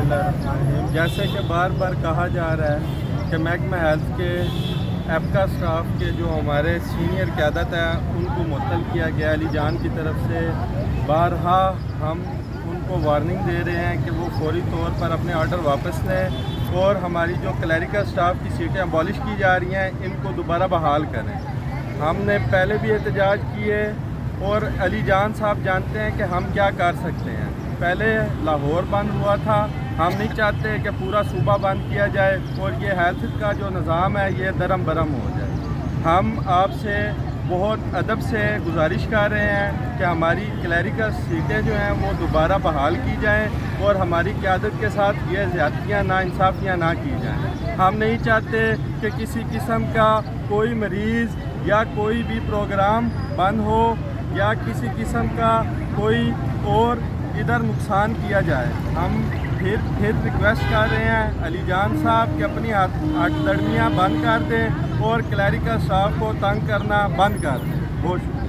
اللہ الرحمن الرحیم۔ جیسے کہ بار بار کہا جا رہا ہے کہ محکمہ ہیلتھ کے ایپکا اسٹاف کے جو ہمارے سینئر قیادت ہے ان کو معطل کیا گیا علی جان کی طرف سے، بارہا ہم ان کو وارننگ دے رہے ہیں کہ وہ فوری طور پر اپنے آرڈر واپس لیں اور ہماری جو کلیریکل اسٹاف کی سیٹیں ابالش کی جا رہی ہیں ان کو دوبارہ بحال کریں۔ ہم نے پہلے بھی احتجاج کیے اور علی جان صاحب جانتے ہیں کہ ہم کیا کر سکتے ہیں۔ پہلے لاہور بند ہوا تھا، ہم نہیں چاہتے کہ پورا صوبہ بند کیا جائے اور یہ ہیلتھ کا جو نظام ہے یہ درم برم ہو جائے۔ ہم آپ سے بہت ادب سے گزارش کر رہے ہیں کہ ہماری کلیریکل سیٹیں جو ہیں وہ دوبارہ بحال کی جائیں اور ہماری قیادت کے ساتھ یہ زیادتیاں ناانصافیاں نہ کی جائیں۔ ہم نہیں چاہتے کہ کسی قسم کا کوئی مریض یا کوئی بھی پروگرام بند ہو یا کسی قسم کا کوئی اور ادھر نقصان کیا جائے۔ ہم پھر ریکویسٹ کر رہے ہیں علی جان صاحب کہ اپنی ہتھ دھڑیاں بند کر دیں اور کلیریکل اسٹاف کو تنگ کرنا بند کر دیں۔ بہت شکریہ۔